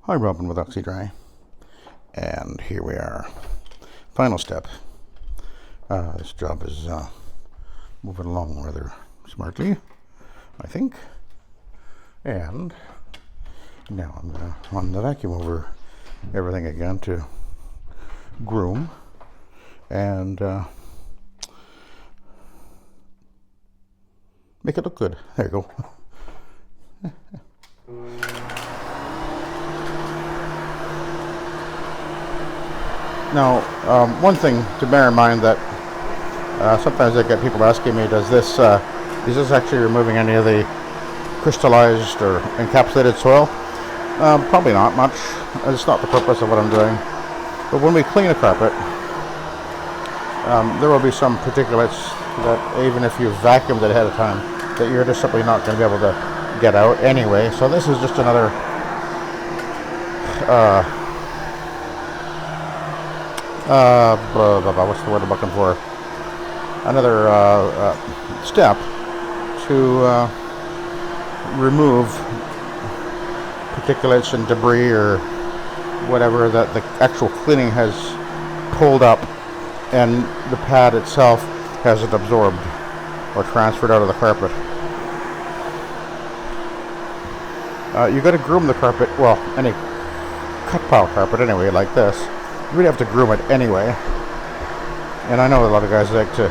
Hi, Robin with Oxy-Dry, and here we are. Final step. This job is moving along rather smartly, I think. And now I'm going to run the vacuum over everything again to groom and make it look good. There you go. Now, one thing to bear in mind that sometimes I get people asking me, is this actually removing any of the crystallized or encapsulated soil? Probably not much. It's not the purpose of what I'm doing. But when we clean a carpet, there will be some particulates that even if you vacuumed it ahead of time, that you're just simply not going to be able to get out anyway. So this is just another what's the word I'm looking for? Another step to remove particulates and debris or whatever that the actual cleaning has pulled up and the pad itself hasn't absorbed or transferred out of the carpet. You got to groom the carpet, well, any cut pile carpet anyway, like this. You really have to groom it anyway. And I know a lot of guys like to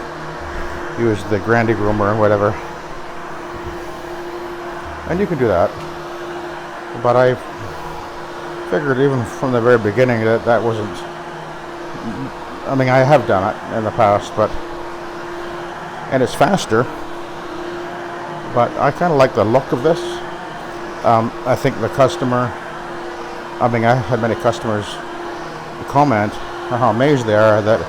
use the Grandy groomer or whatever. And you can do that. But I figured even from the very beginning that that wasn't... I mean, I have done it in the past, but... And it's faster. But I kind of like the look of this. I think the customer... I mean, I had many customers comment how amazed they are that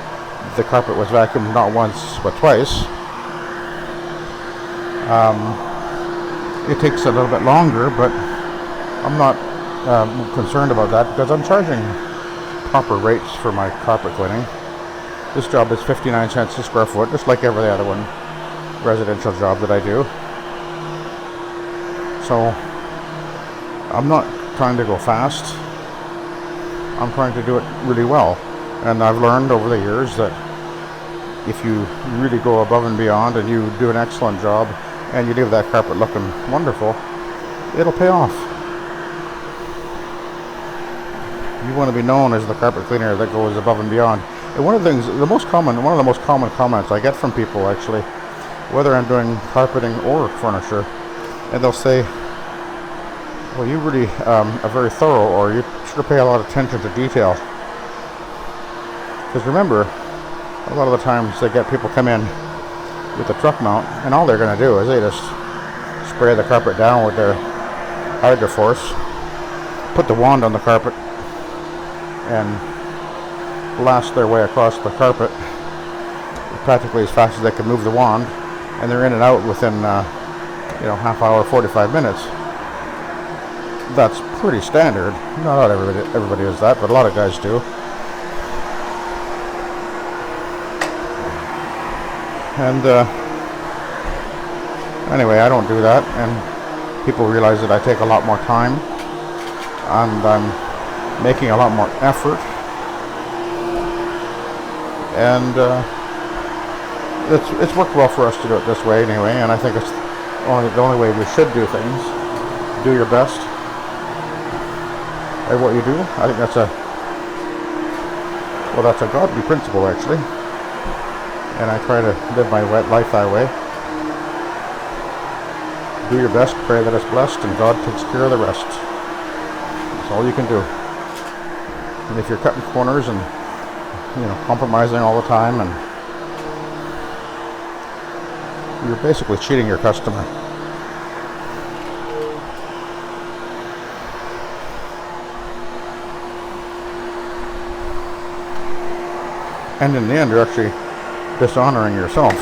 the carpet was vacuumed not once but twice. It takes a little bit longer, but I'm not concerned about that because I'm charging proper rates for my carpet cleaning. This job is 59 cents a square foot, just like every other one residential job that I do. So I'm not trying to go fast. I'm trying to do it really well. And I've learned over the years that if you really go above and beyond and you do an excellent job and you leave that carpet looking wonderful, it'll pay off. You want to be known as the carpet cleaner that goes above and beyond. And one of the most common comments I get from people actually, whether I'm doing carpeting or furniture, and they'll say, well, you really are very thorough, or you sure pay a lot of attention to detail. Because remember, a lot of the times they get people come in with the truck mount, and all they're going to do is they just spray the carpet down with their hydro force, put the wand on the carpet, and blast their way across the carpet practically as fast as they can move the wand, and they're in and out within half hour, 45 minutes. That's pretty standard. Not everybody does that, but a lot of guys do. And anyway, I don't do that, and people realize that I take a lot more time, and I'm making a lot more effort, and it's worked well for us to do it this way anyway, and I think it's the only way we should do things. Do your best at what you do. I think that's a godly principle actually, and I try to live my life that way. Do your best, pray that it's blessed, and God takes care of the rest. That's all you can do. And if you're cutting corners and compromising all the time, and you're basically cheating your customer. And in the end, you're actually dishonoring yourself,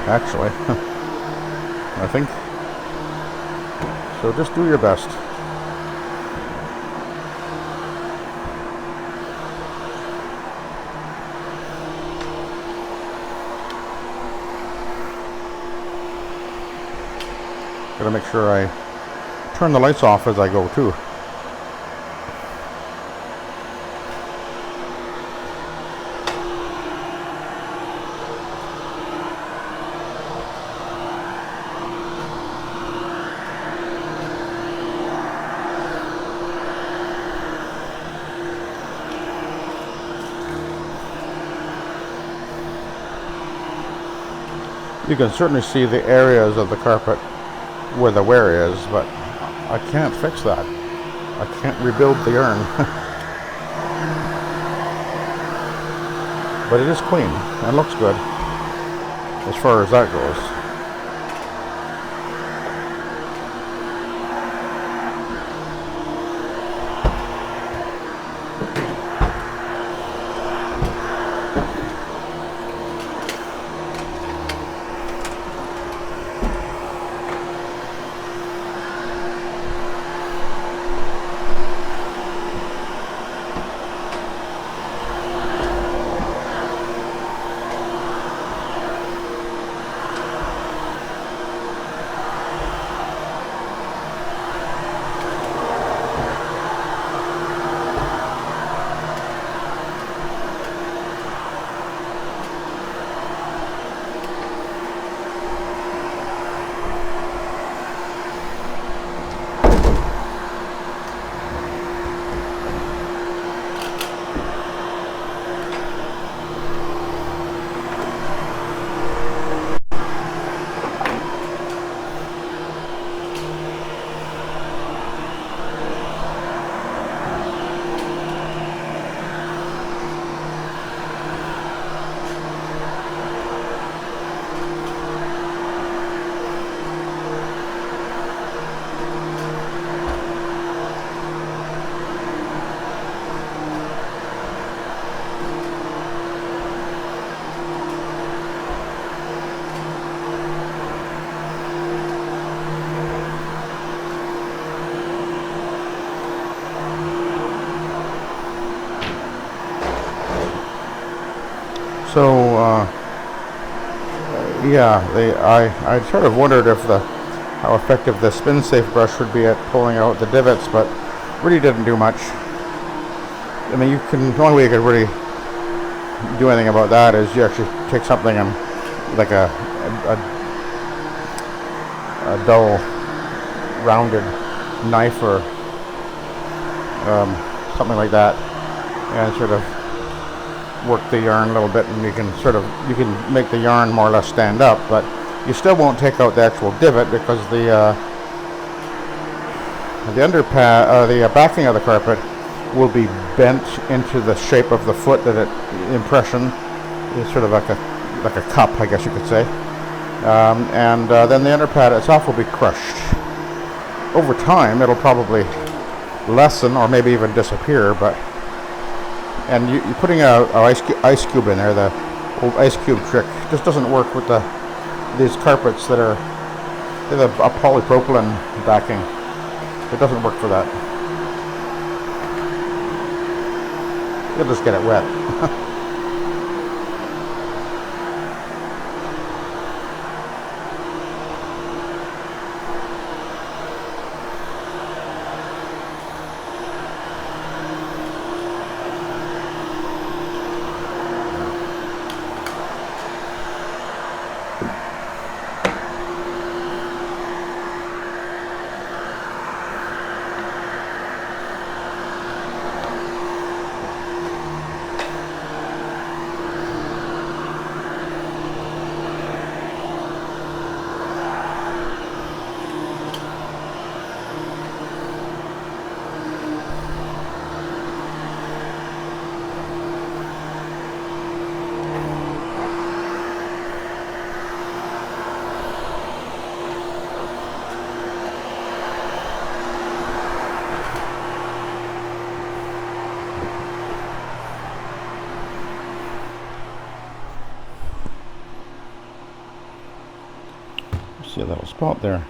actually. I think. So just do your best. Gotta make sure I turn the lights off as I go too. You can certainly see the areas of the carpet where the wear is, but I can't fix that. I can't rebuild the yarn. But it is clean and looks good as far as that goes. So, yeah, I sort of wondered if how effective the spin safe brush would be at pulling out the divots, but really didn't do much. I mean, the only way you could really do anything about that is you actually take something and like a dull rounded knife or something like that, and sort of work the yarn a little bit, and you can make the yarn more or less stand up, but you still won't take out the actual divot because the underpad, the backing of the carpet will be bent into the shape of the foot that impression is sort of like a cup, I guess you could say, and then the underpad itself will be crushed. Over time, it'll probably lessen or maybe even disappear, but. And you putting an ice cube in there, the old ice cube trick, just doesn't work with these carpets that are a polypropylene backing. It doesn't work for that. You'll just get it wet. See a little spot there.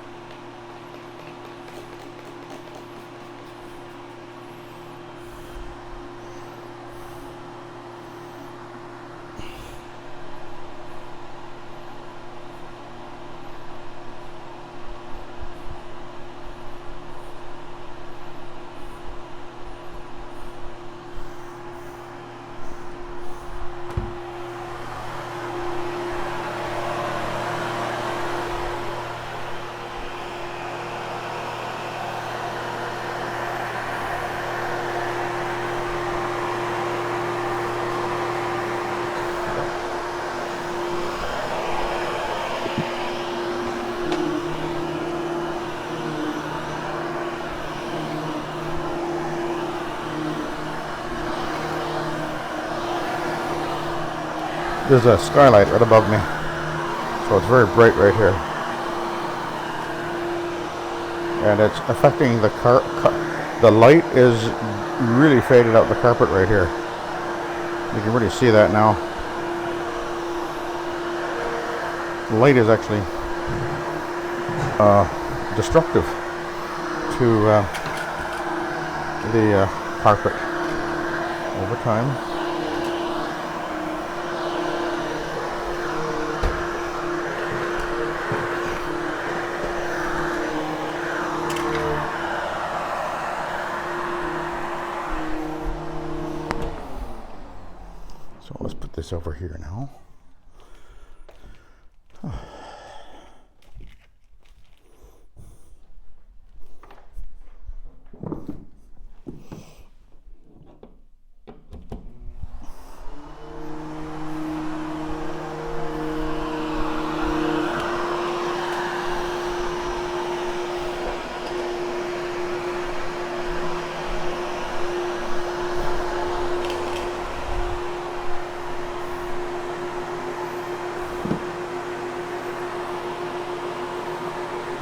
There's a skylight right above me, so it's very bright right here, and it's affecting the the light is really faded out the carpet right here. You can really see that now. The light is actually destructive to the carpet over time. So let's put this over here now.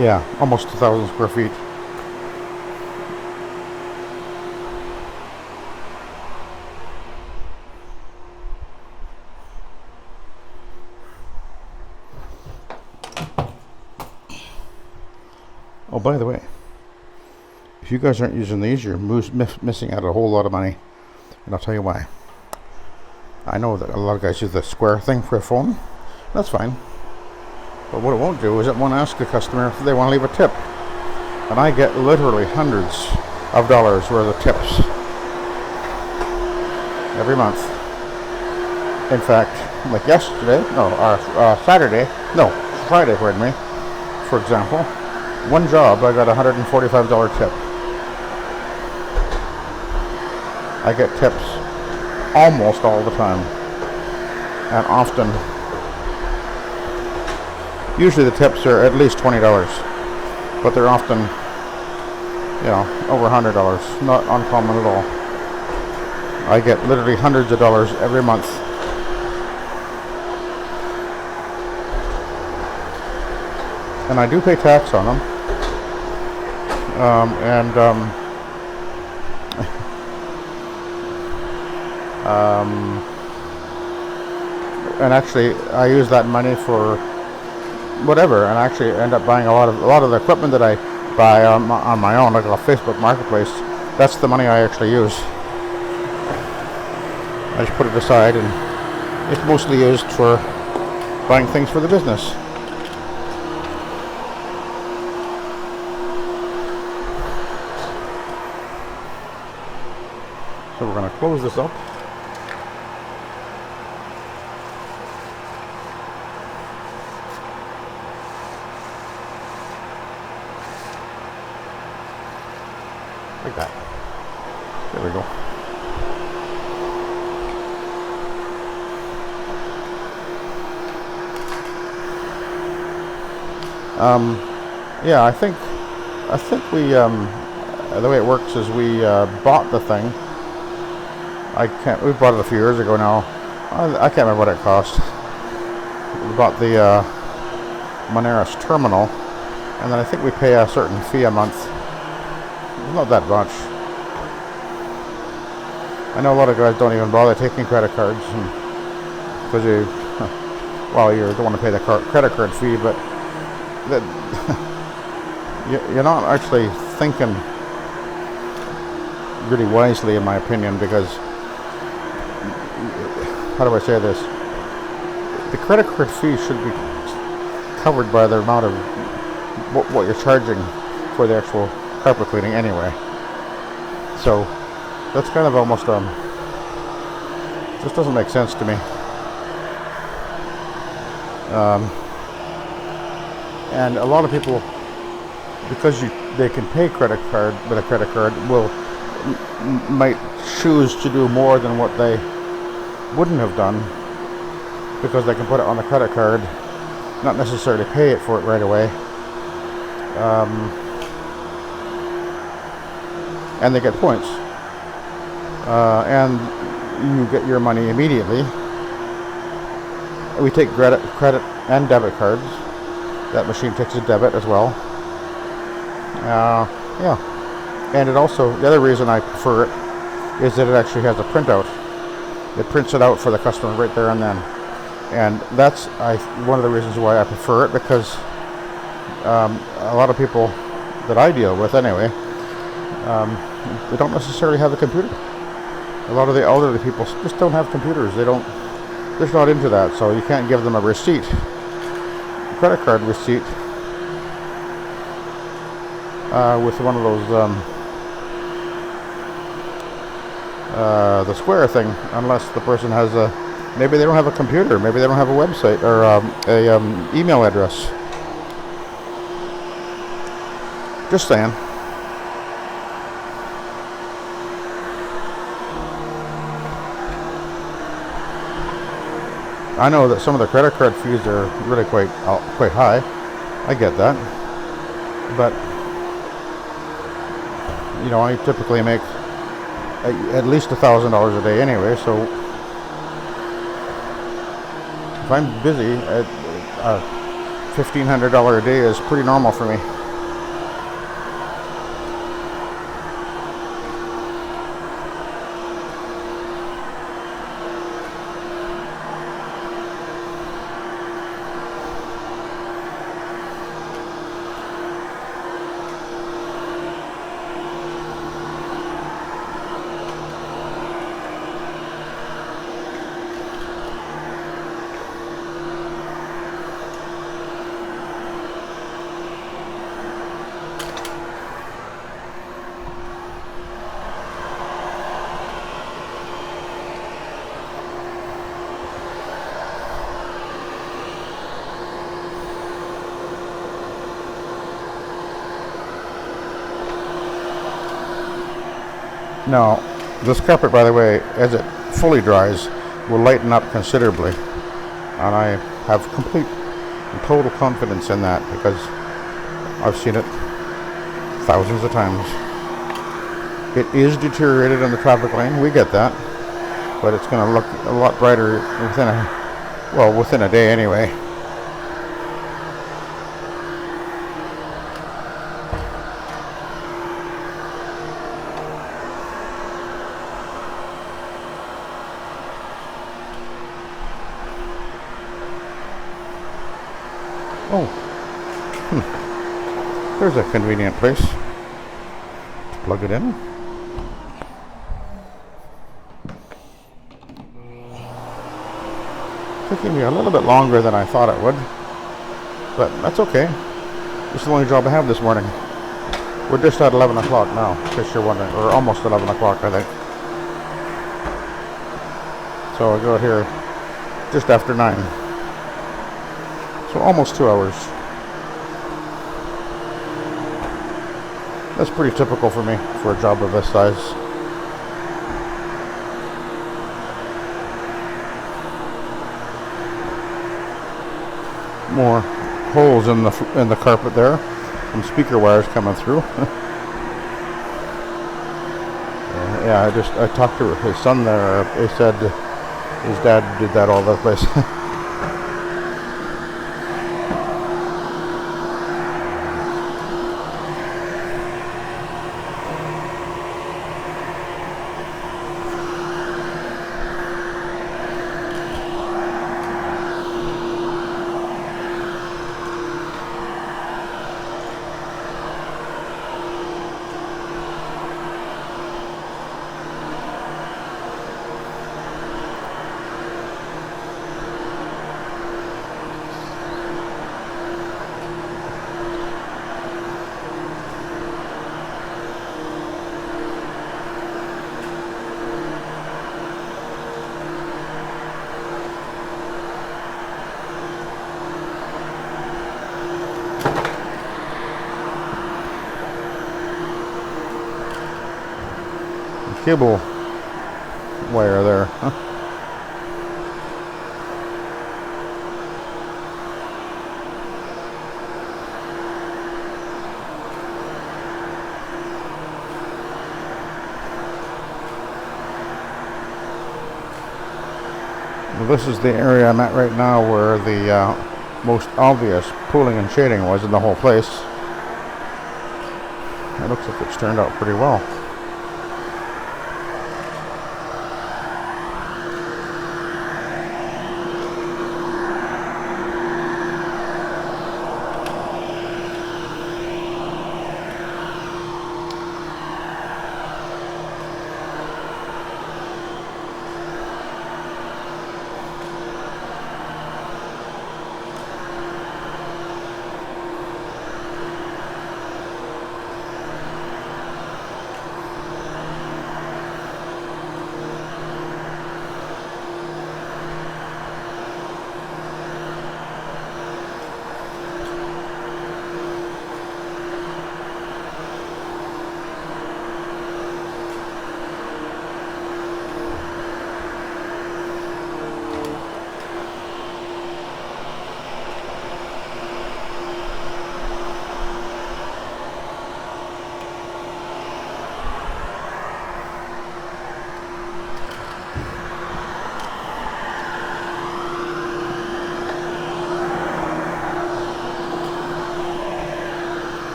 Yeah, almost 2,000 square feet. Oh, by the way, if you guys aren't using these, you're missing out a whole lot of money, and I'll tell you why. I know that a lot of guys use the square thing for a phone. That's fine. But what it won't do is it won't ask the customer if they want to leave a tip. And I get literally hundreds of dollars worth of tips every month. In fact, like Friday, pardon me, for example, one job I got a $145 tip. I get tips almost all the time, and often. Usually the tips are at least $20, but they're often, over $100. Not uncommon at all. I get literally hundreds of dollars every month. And I do pay tax on them. And actually, I use that money for whatever, and actually end up buying a lot of the equipment that I buy on my own, like a Facebook Marketplace. That's the money I actually use. I just put it aside, and it's mostly used for buying things for the business. So we're going to close this up. Like that. There we go. Yeah, I think we the way it works is we bought the thing. We bought it a few years ago now. I can't remember what it cost. We bought the Moneris terminal, and then I think we pay a certain fee a month. Not that much. I know a lot of guys don't even bother taking credit cards because you don't want to pay the credit card fee, but you're not actually thinking really wisely, in my opinion, because how do I say this? The credit card fee should be covered by the amount of what you're charging for the actual carpet cleaning anyway. So that's kind of almost just doesn't make sense to me. And a lot of people, because they can pay credit card with a credit card, might choose to do more than what they wouldn't have done because they can put it on the credit card, not necessarily pay it for it right away. And they get points, and you get your money immediately. We take credit and debit cards. That machine takes a debit as well. Yeah. And it also, the other reason I prefer it is that it actually has a printout. It prints it out for the customer right there and then. And that's one of the reasons why I prefer it, because a lot of people that I deal with anyway, they don't necessarily have a computer. A lot of the elderly people just don't have computers. They're just not into that, so you can't give them a receipt, credit card receipt, with one of those the square thing, unless the person has maybe they don't have a computer, maybe they don't have a website or a email address. Just saying. I know that some of the credit card fees are really quite high. I get that, but you know, I typically make at least $1,000 a day anyway. So if I'm busy, $1,500 a day is pretty normal for me. Now, this carpet, by the way, as it fully dries, will lighten up considerably, and I have complete and total confidence in that because I've seen it thousands of times. It is deteriorated in the traffic lane, we get that, but it's going to look a lot brighter within a day anyway. Oh, there's a convenient place to plug it in. Taking me a little bit longer than I thought it would, but that's okay. It's the only job I have this morning. We're just at 11 o'clock now, in case you're wondering, or almost 11 o'clock, I think. So I got here just after 9. So almost 2 hours. That's pretty typical for me for a job of this size. More holes in the carpet there. Some speaker wires coming through. Yeah, I talked to his son there. He said his dad did that all over the place. Cable wire there. Huh? This is the area I'm at right now where the most obvious pooling and shading was in the whole place. It looks like it's turned out pretty well.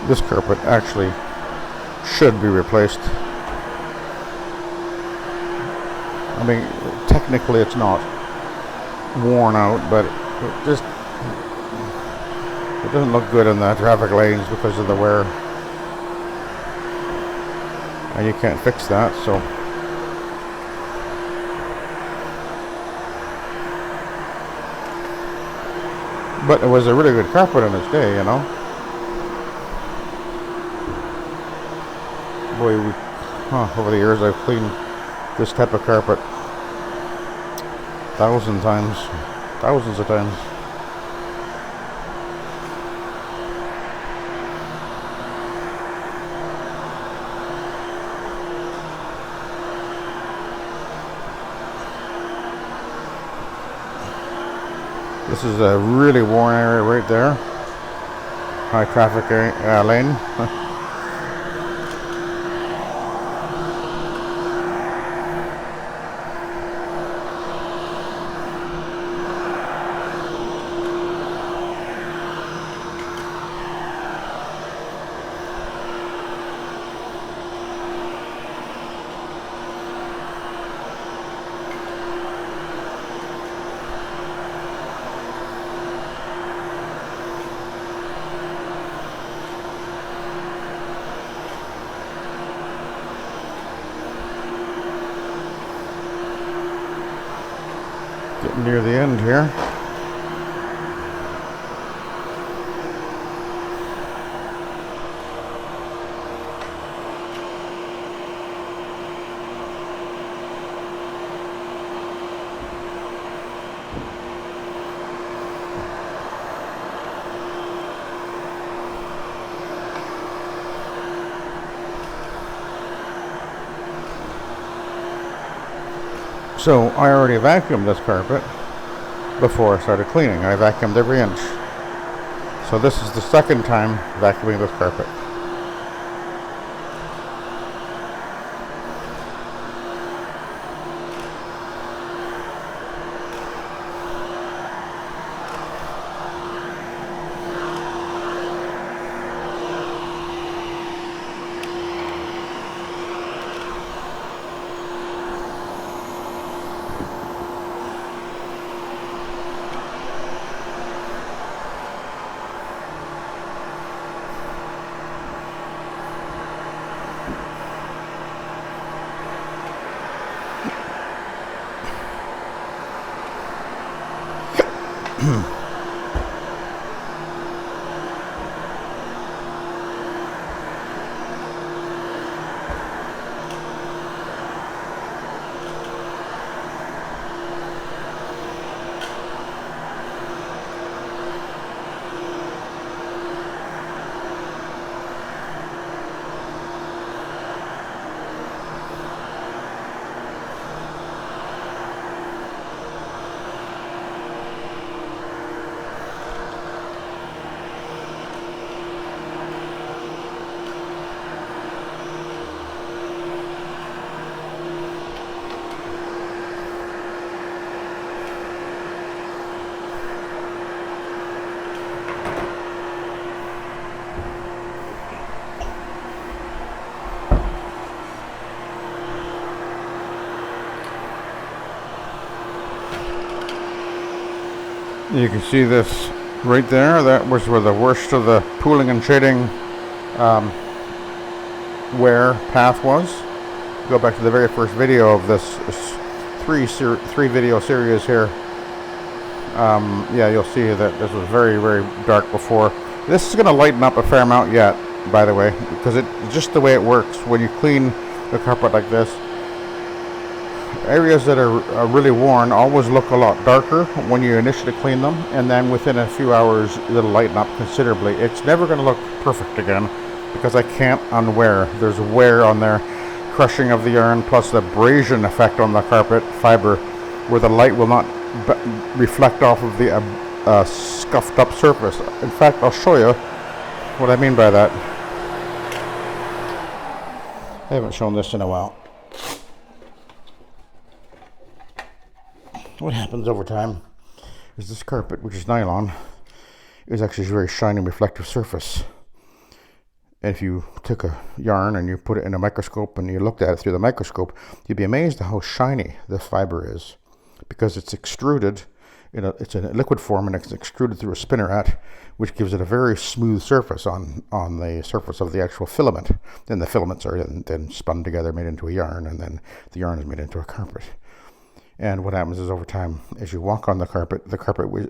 This carpet actually should be replaced. I mean, technically it's not worn out, but it doesn't look good in the traffic lanes because of the wear. And you can't fix that, so. But it was a really good carpet in its day, you know. Boy, over the years I've cleaned this type of carpet thousands of times. This is a really worn area right there. High traffic lane. Getting near the end here. So I already vacuumed this carpet before I started cleaning. I vacuumed every inch. So this is the second time vacuuming this carpet. You can see this right there. That was where the worst of the pooling and shading wear path was. Go back to the very first video of this three video series here. Yeah, you'll see that this was very, very dark before. This is going to lighten up a fair amount yet, by the way, because it's just the way it works. When you clean the carpet like this, areas that are really worn always look a lot darker when you initially clean them, and then within a few hours it'll lighten up considerably. It's never going to look perfect again because I can't unwear. There's wear on there, crushing of the yarn, plus the abrasion effect on the carpet fiber, where the light will not reflect off of the scuffed up surface. In fact, I'll show you what I mean by that. I haven't shown this in a while. What happens over time is this carpet, which is nylon, is actually a very shiny reflective surface. And if you took a yarn and you put it in a microscope and you looked at it through the microscope, you'd be amazed at how shiny the fiber is, because it's extruded, it's in a liquid form, and it's extruded through a spinneret, which gives it a very smooth surface on the surface of the actual filament. Then the filaments are then spun together, made into a yarn, and then the yarn is made into a carpet. And what happens is, over time, as you walk on the carpet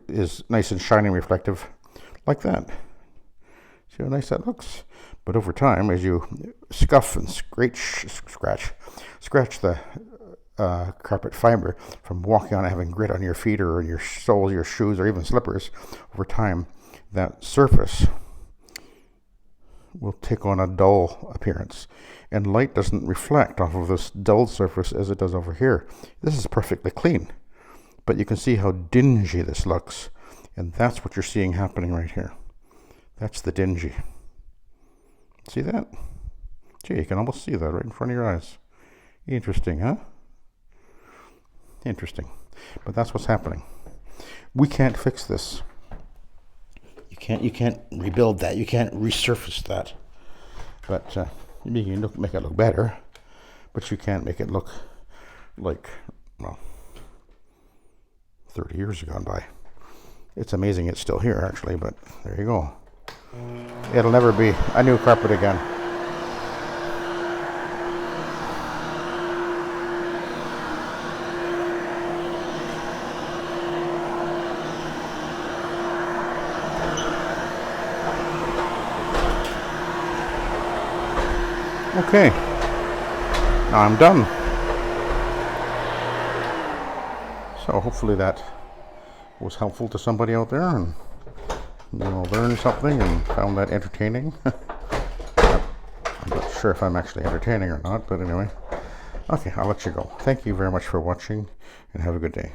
is nice and shiny and reflective, like that. See how nice that looks? But over time, as you scuff and scratch the carpet fiber from walking on it, having grit on your feet or on your soles, your shoes, or even slippers, over time, that surface will take on a dull appearance. And light doesn't reflect off of this dull surface as it does over here. This is perfectly clean, but you can see how dingy this looks, and that's what you're seeing happening right here. That's the dingy. See that? Gee, you can almost see that right in front of your eyes. Interesting, huh? Interesting. But that's what's happening. We can't fix this. You can't rebuild that. You can't resurface that. But you can make it look better, but you can't make it look like, well, 30 years have gone by. It's amazing it's still here, actually, but there you go. It'll never be a new carpet again. Okay, now I'm done. So hopefully that was helpful to somebody out there, and learned something and found that entertaining. I'm not sure if I'm actually entertaining or not, but anyway. Okay, I'll let you go. Thank you very much for watching, and have a good day.